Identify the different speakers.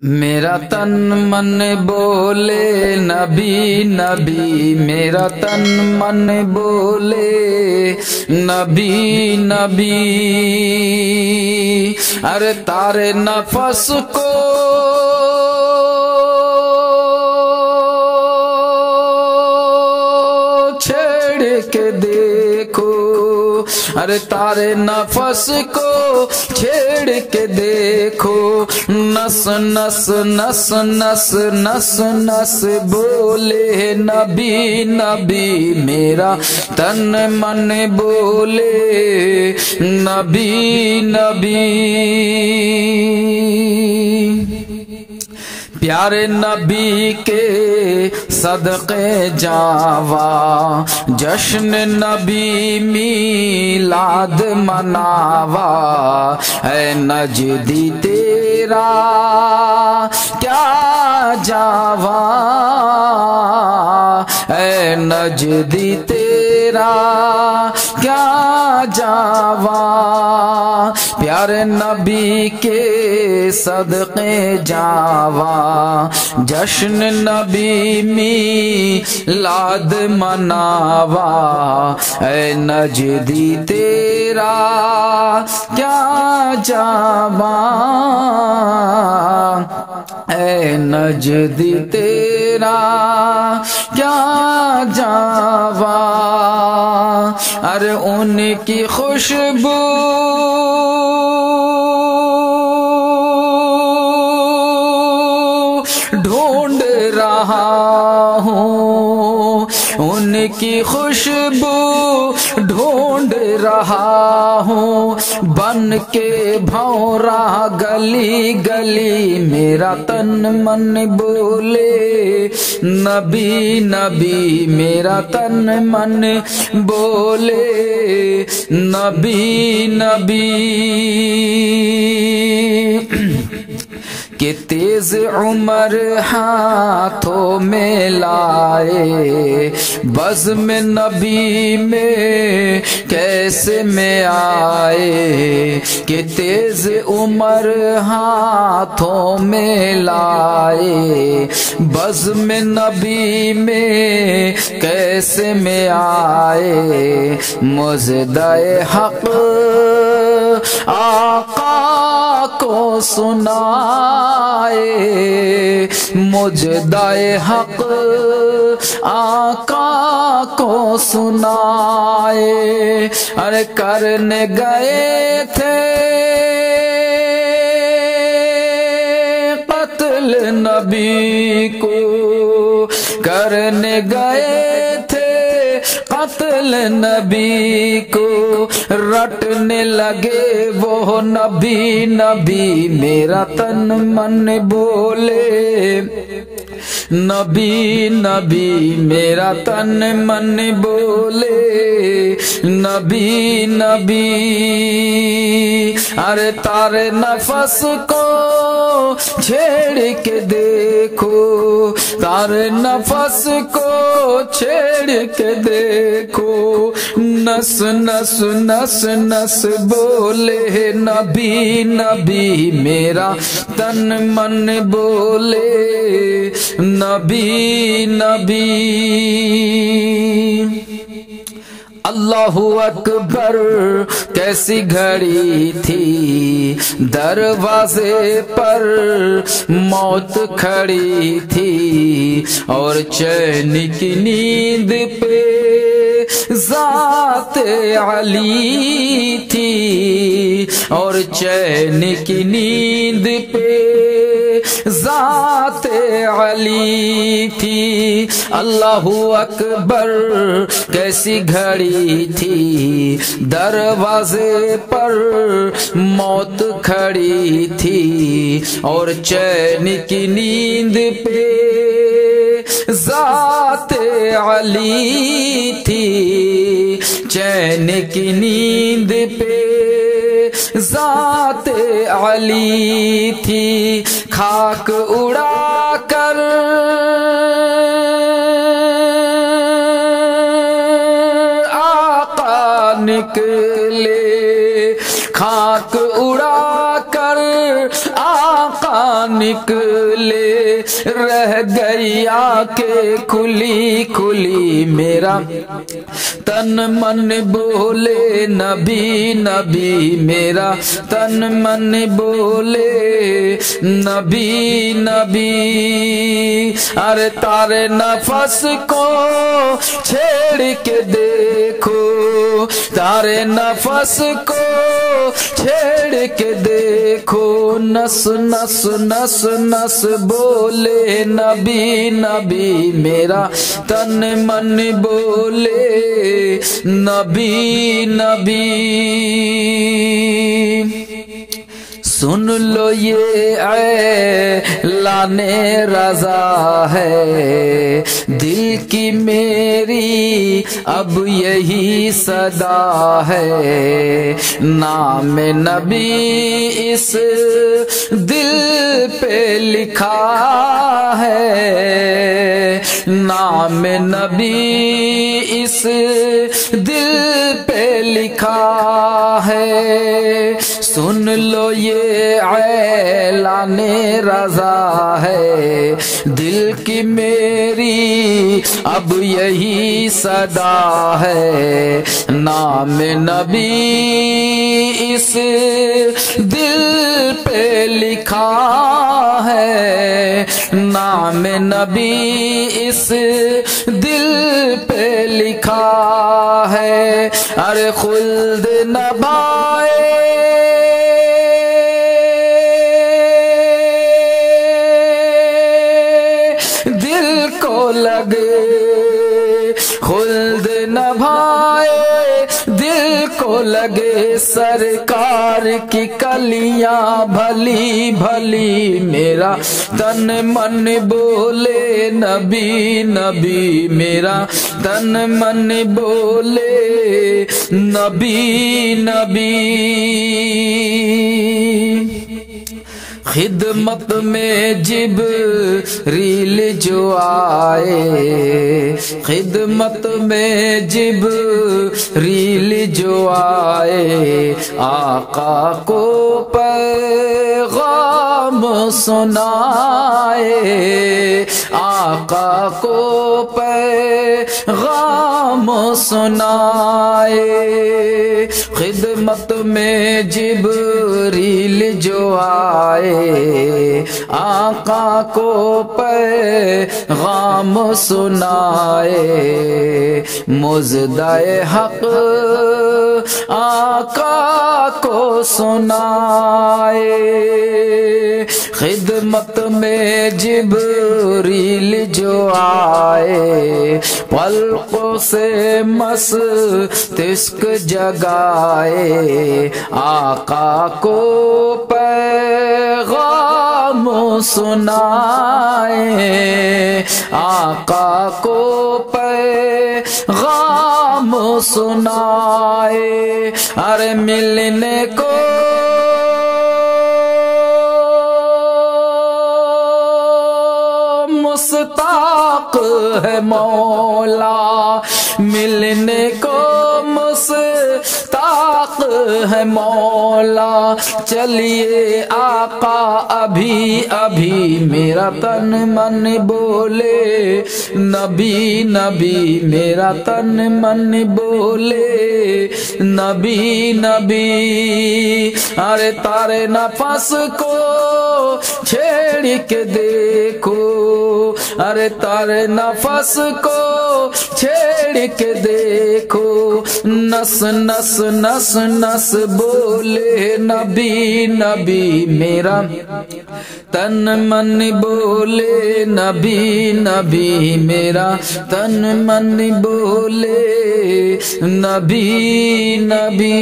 Speaker 1: میرا تن من بولے نبی نبی، میرا تن من بولے نبی نبی، ارے تارے نفس کو چھیڑ کے دیکھو، ارے تارے نفس کو چھیڑ کے دیکھو، نس نس نس نس نس نس بولے نبی نبی، میرا تن من بولے نبی نبی۔ پیارے نبی کے صدقے جاوا، جشن نبی میلاد مناوا، اے نجدی تیرا کیا جاوا، اے نجدی تیرا کیا جاوا، پیارے نبی کے صدقے جاوا، جشن نبی میلاد مناوا، اے نجدی تیرا کیا جاوا، اے نجدی تیرا کیا جاوا، ارے ان کی خوشبو ڈھونڈ رہا ہوں، ان کی خوشبو ڈھونڈ رہا ہوں، بن کے بھونرا گلی گلی، میرا تن من بولے نبی نبی، میرا تن من بولے نبی نبی۔ کہ تیز عمر ہاتھوں میں لائے، بزم نبی میں کیسے میں آئے، کہ تیز عمر ہاتھوں میں لائے، بزم نبی میں کیسے میں آئے، مژدہ حق آقا کو سنائے، مژدہ حق آقا کو سنائے، ارے کرنے گئے تھے قتل نبی کو، کرنے گئے تھے قتل نبی کو، رٹنے لگے وہ نبی نبی، میرا تن من بولے نبی نبی، میرا تن من بولے نبی نبی، ارے تارے نفس کو چھیڑ کے دیکھو، تارے نفس کو چھیڑ کے دیکھو، نس نس نس نس بولے نبی نبی، میرا تن من بولے نبی نبی۔ اللہ اکبر کیسی گھڑی تھی، دروازے پر موت کھڑی تھی، اور چین کی نیند پہ ذات علی تھی، اور چین کی نیند پہ ذات علی تھی، اللہ اکبر کیسی گھڑی تھی، دروازے پر موت کھڑی تھی، اور چین کی نیند پہ ذات علی تھی، چین کی نیند پہ ذات علی تھی، خاک اڑا کر آقا نکلے، خاک اڑا کر آقا نکلے رہ گئی آنکھیں کھلی کھلی میرا تن من بولے نبی نبی میرا تن من بولے نبی نبی ارے تارے نفس کو چھیڑ کے دیکھو تارے نفس کو چھیڑ کے دیکھو نس نس نس نس بولے نبی نبی میرا تن من بولے نبی نبی سن لو یہ اعلان رضا ہے دل کی میری اب یہی صدا ہے نام نبی اس دل پہ لکھا ہے نام نبی اس دل پہ لکھا ہے سن لو یہ اعلان رضا ہے دل کی میری اب یہی صدا ہے نام نبی اس دل پہ لکھا ہے نام نبی اس دل پہ لکھا ہے ارے خلد نبھائے لگے خلد نبھائے دل کو لگے سرکار کی کلیاں بھلی بھلی میرا تن من بولے نبی نبی میرا تن من بولے نبی نبی خدمت میں جبریل جو آئے خدمت میں جبریل جو آئے آقا کو پیغام سنائے آقا کو پیغام سنائے خدمت میں جبریل جو آئے آقا کو پیغام سنائے مژدہ حق آقا کو سنائے خدمت میں جبریل جو آئے پلکوں سے مستشک جگائے آقا کو پیغام سنائے آقا کو پیغام سنائے ارے ملنے کو مشتاق ہے مولا ملنے کو مشتاق ہے مولا چلیے آقا ابھی ابھی میرا تن من بولے نبی نبی میرا تن من بولے نبی نبی ارے تارے نفس کو چھیڑ کے دیکھو ارے تارے نفس کو چھیڑ کے دیکھو نس نس نس نس بولے نبی نبی میرا تن من بولے نبی نبی میرا تن من بولے نبی نبی